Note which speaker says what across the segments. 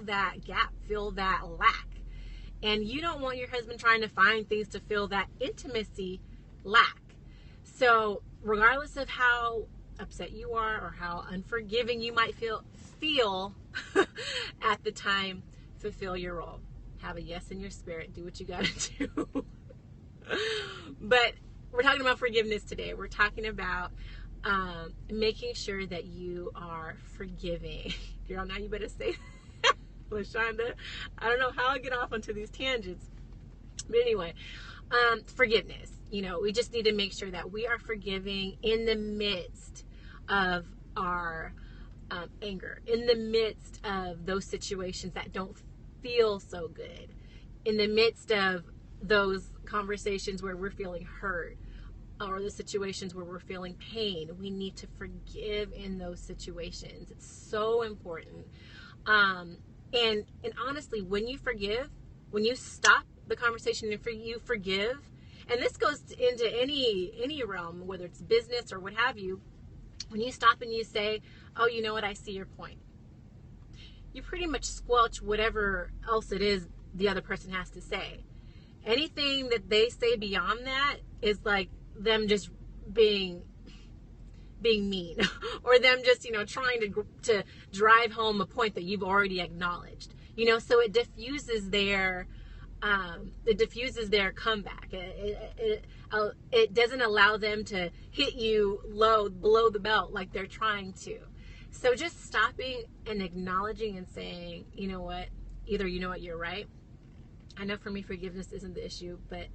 Speaker 1: that gap, fill that lack. And you don't want your husband trying to find things to fill that intimacy lack. So regardless of how upset you are or how unforgiving you might feel at the time, fulfill your role. Have a yes in your spirit. Do what you got to do. But we're talking about forgiveness today. We're talking about making sure that you are forgiving. Girl, now you better say that. LaShonda, I don't know how I get off onto these tangents. But anyway, forgiveness. We just need to make sure that we are forgiving in the midst of our anger, in the midst of those situations that don't feel so good, in the midst of those conversations where we're feeling hurt, or the situations where we're feeling pain. We need to forgive in those situations. It's so important. And honestly, when you forgive, when you stop the conversation and you forgive, and this goes into any realm, whether it's business or what have you, when you stop and you say, oh, you know what, I see your point. You pretty much squelch whatever else it is the other person has to say. Anything that they say beyond that is like them just being mean or them just, trying to drive home a point that you've already acknowledged, so it diffuses their comeback. It doesn't allow them to hit you low below the belt like they're trying to. So just stopping and acknowledging and saying, you know what, you're right. I know for me, forgiveness isn't the issue, but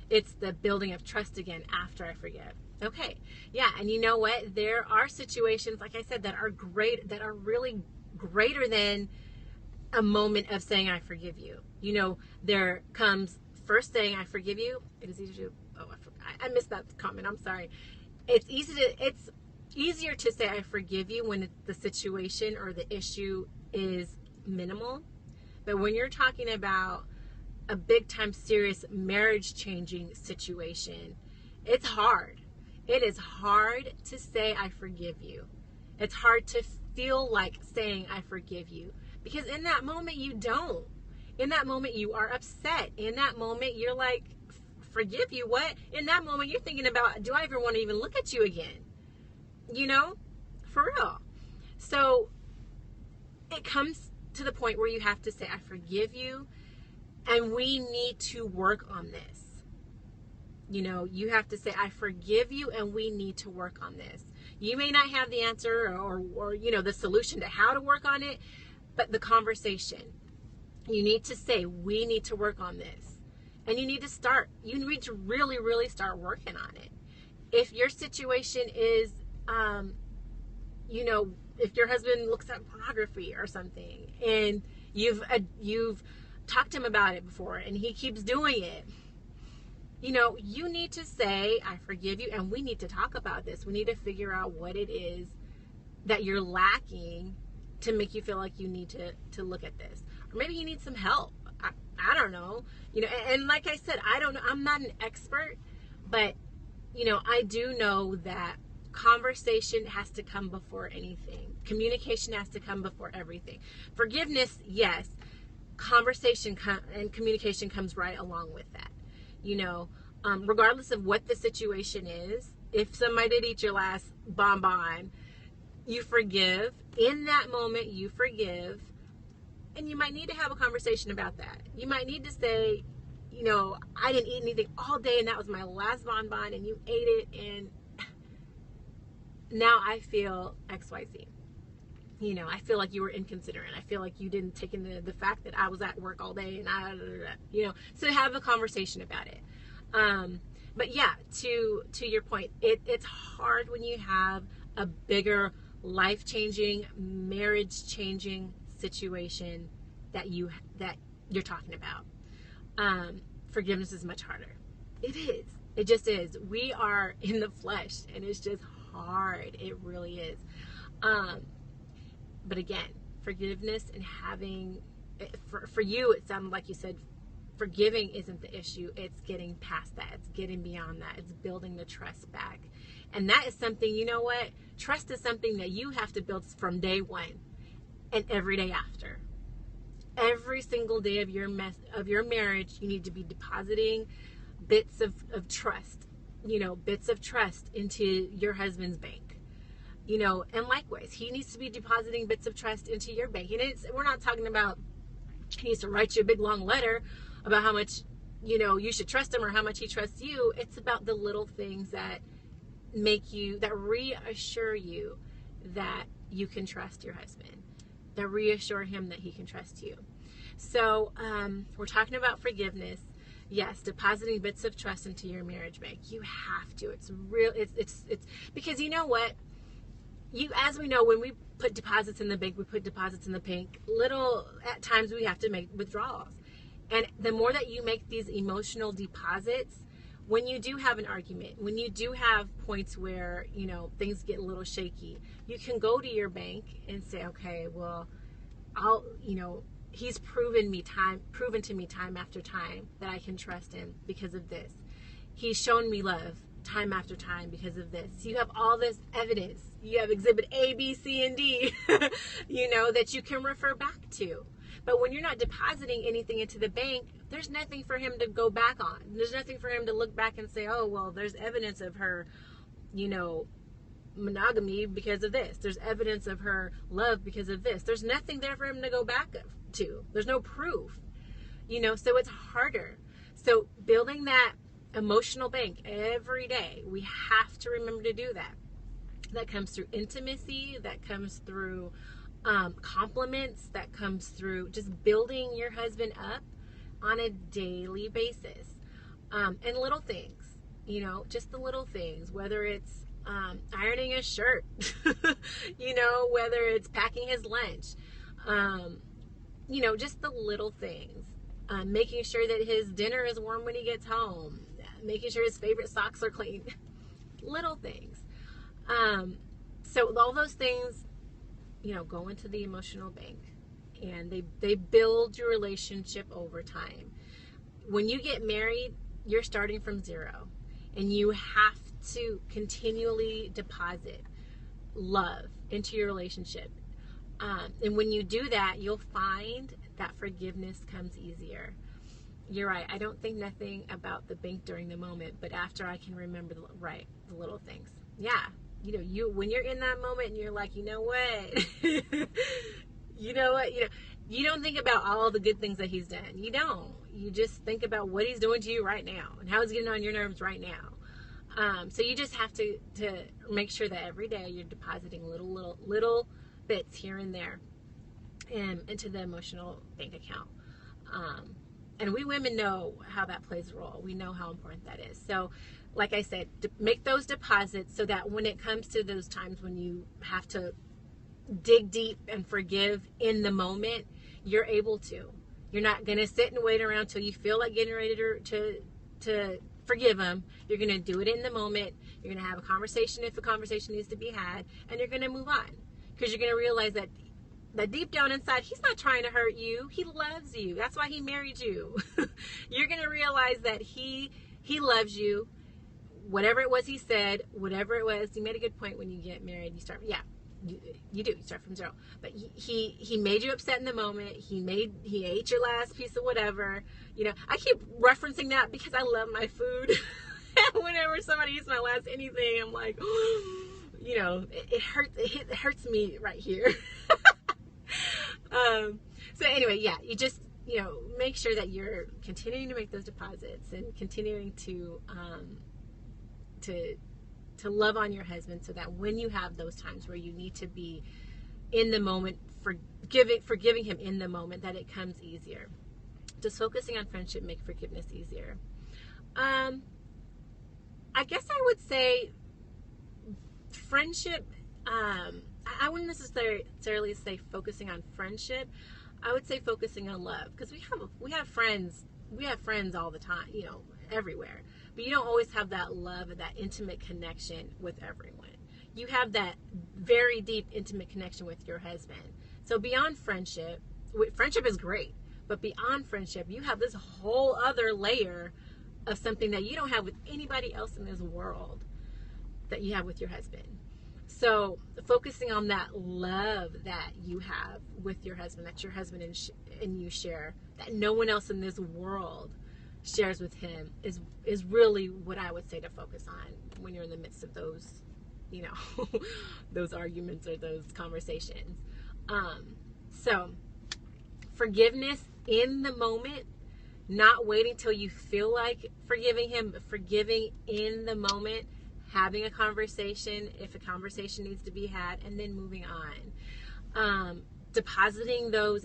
Speaker 1: it's the building of trust again after I forgive. Okay. Yeah. And you know what? There are situations, like I said, that are really greater than a moment of saying, I forgive you. There comes first saying, I forgive you. It is easier to, I missed that comment. I'm sorry. It's easier to say, I forgive you when the situation or the issue is minimal. But when you're talking about a big time serious marriage changing situation, it's hard. It is hard to say I forgive you. It's hard to feel like saying I forgive you, because in that moment you don't. In that moment you are upset. In that moment you're like, forgive you what? In that moment you're thinking about, do I ever want to even look at you again? For real. So it comes to the point where you have to say I forgive you. And we need to work on this. You have to say, I forgive you, and we need to work on this. You may not have the answer or the solution to how to work on it, but the conversation. You need to say, we need to work on this. And you need to really, really start working on it. If your situation is, if your husband looks at pornography or something, and you've talked to him about it before and he keeps doing it, you need to say, I forgive you, and we need to talk about this. We need to figure out what it is that you're lacking to make you feel like you need to look at this. Or maybe he needs some help. I don't know. And like I said, I don't know. I'm not an expert, but I do know that conversation has to come before anything. Communication has to come before everything. Forgiveness, yes. Conversation and communication comes right along with that. Regardless of what the situation is, if somebody did eat your last bonbon, you forgive. In that moment, you forgive. And you might need to have a conversation about that. You might need to say, I didn't eat anything all day and that was my last bonbon and you ate it and now I feel XYZ. I feel like you were inconsiderate. I feel like you didn't take into the fact that I was at work all day and so have a conversation about it. But yeah, to your point, it's hard when you have a bigger life-changing, marriage-changing situation that you're talking about. Forgiveness is much harder. It is. It just is. We are in the flesh and it's just hard. It really is. But again, forgiveness and having, for you, it sounded like you said, forgiving isn't the issue. It's getting past that. It's getting beyond that. It's building the trust back. And that is something, trust is something that you have to build from day one and every day after. every single day of your marriage, you need to be depositing bits of trust, bits of trust into your husband's bank. And likewise, he needs to be depositing bits of trust into your bank. And we're not talking about he needs to write you a big long letter about how much, you should trust him or how much he trusts you. It's about the little things that reassure you that you can trust your husband, that reassure him that he can trust you. So we're talking about forgiveness. Yes, depositing bits of trust into your marriage bank. You have to. It's real. It's because you know what? As we know, when we put deposits in the bank, we put deposits in the bank. At times we have to make withdrawals. And the more that you make these emotional deposits, when you do have an argument, when you do have points where, things get a little shaky, you can go to your bank and say, okay, well, he's proven to me time after time that I can trust him because of this. He's shown me love time after time because of this. You have all this evidence. You have exhibit A, B, C, and D, that you can refer back to. But when you're not depositing anything into the bank, there's nothing for him to go back on. There's nothing for him to look back and say, oh, well, there's evidence of her, monogamy because of this. There's evidence of her love because of this. There's nothing there for him to go back to. There's no proof, so it's harder. So building that emotional bank every day, we have to remember to do that. That comes through intimacy, that comes through compliments, that comes through just building your husband up on a daily basis. And little things, just the little things, whether it's ironing his shirt, whether it's packing his lunch, just the little things, making sure that his dinner is warm when he gets home, making sure his favorite socks are clean, little things. So all those things, go into the emotional bank, and they build your relationship over time. When you get married, you're starting from zero, and you have to continually deposit love into your relationship. And when you do that, you'll find that forgiveness comes easier. You're right. I don't think nothing about the bank during the moment, but after I can remember the little things. Yeah. When you're in that moment and you're like, you know what, you don't think about all the good things that he's done. You don't. You just think about what he's doing to you right now and how he's getting on your nerves right now. So you just have to make sure that every day you're depositing little bits here and there into the emotional bank account. And we women know how that plays a role. We know how important that is. So like I said, make those deposits so that when it comes to those times when you have to dig deep and forgive in the moment, you're able to. You're not going to sit and wait around till you feel like getting ready to forgive him. You're going to do it in the moment. You're going to have a conversation if a conversation needs to be had, and you're going to move on, because you're going to realize that deep down inside, he's not trying to hurt you. He loves you. That's why he married you. You're going to realize that he loves you. Whatever it was he said, whatever it was, he made a good point. When you get married, you start, you do. You start from zero. But he made you upset in the moment. He ate your last piece of whatever. I keep referencing that because I love my food. Whenever somebody eats my last anything, I'm like, it hurts. It hurts me right here. So anyway, you just, make sure that you're continuing to make those deposits and continuing to love on your husband, so that when you have those times where you need to be in the moment, forgiving him in the moment, that it comes easier. Does focusing on friendship make forgiveness easier? I guess I would say friendship, I wouldn't necessarily say focusing on friendship. I would say focusing on love, because we have friends all the time, everywhere. But you don't always have that love and that intimate connection with everyone. You have that very deep, intimate connection with your husband. So beyond friendship is great, but beyond friendship, you have this whole other layer of something that you don't have with anybody else in this world that you have with your husband. So focusing on that love that you have with your husband, that your husband and you share, that no one else in this world shares with him, is really what I would say to focus on when you're in the midst of those, those arguments or those conversations. So forgiveness in the moment, not waiting till you feel like forgiving him, but forgiving in the moment, having a conversation if a conversation needs to be had, and then moving on. Depositing those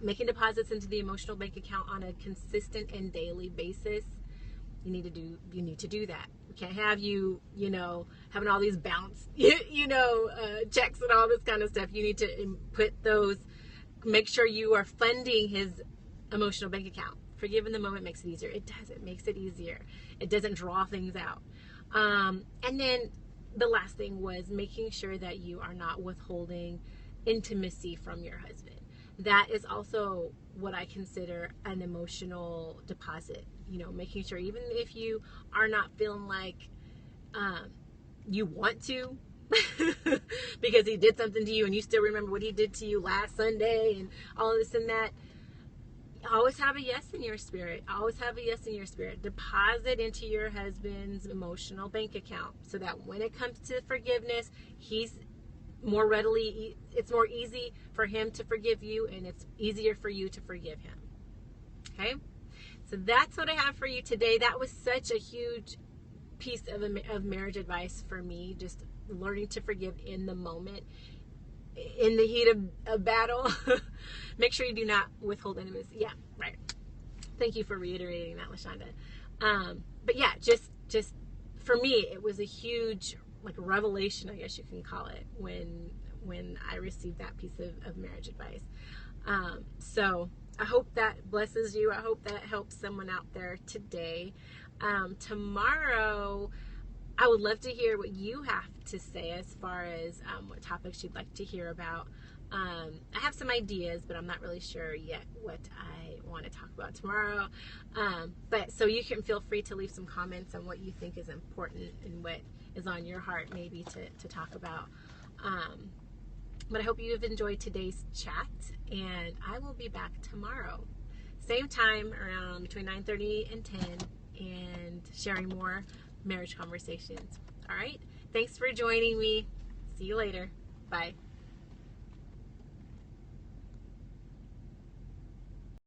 Speaker 1: making deposits into the emotional bank account on a consistent and daily basis. You need to do that. We can't have you having all these bounce, checks and all this kind of stuff. You need to put those, make sure you are funding his emotional bank account. Forgive in the moment makes it easier. It does. It makes it easier. It doesn't draw things out. And then the last thing was making sure that you are not withholding intimacy from your husband. That is also what I consider an emotional deposit. Making sure even if you are not feeling like you want to, because he did something to you and you still remember what he did to you last Sunday and all this and that, always have a yes in your spirit. Always have a yes in your spirit. Deposit into your husband's emotional bank account so that when it comes to forgiveness, it's more easy for him to forgive you, and it's easier for you to forgive him. Okay? So that's what I have for you today. That was such a huge piece of marriage advice for me, just learning to forgive in the moment, in the heat of battle. Make sure you do not withhold intimacy. Yeah, right. Thank you for reiterating that, LaShonda. But yeah, just for me, it was a huge revelation, I guess you can call it, when I received that piece of marriage advice. So I hope that blesses you. I hope that helps someone out there today. Tomorrow, I would love to hear what you have to say as far as what topics you'd like to hear about. I have some ideas, but I'm not really sure yet what I want to talk about tomorrow. But so you can feel free to leave some comments on what you think is important and what is on your heart maybe to talk about. But I hope you have enjoyed today's chat, and I will be back tomorrow. Same time, around between 9:30 and 10, and sharing more marriage conversations. All right? Thanks for joining me. See you later. Bye.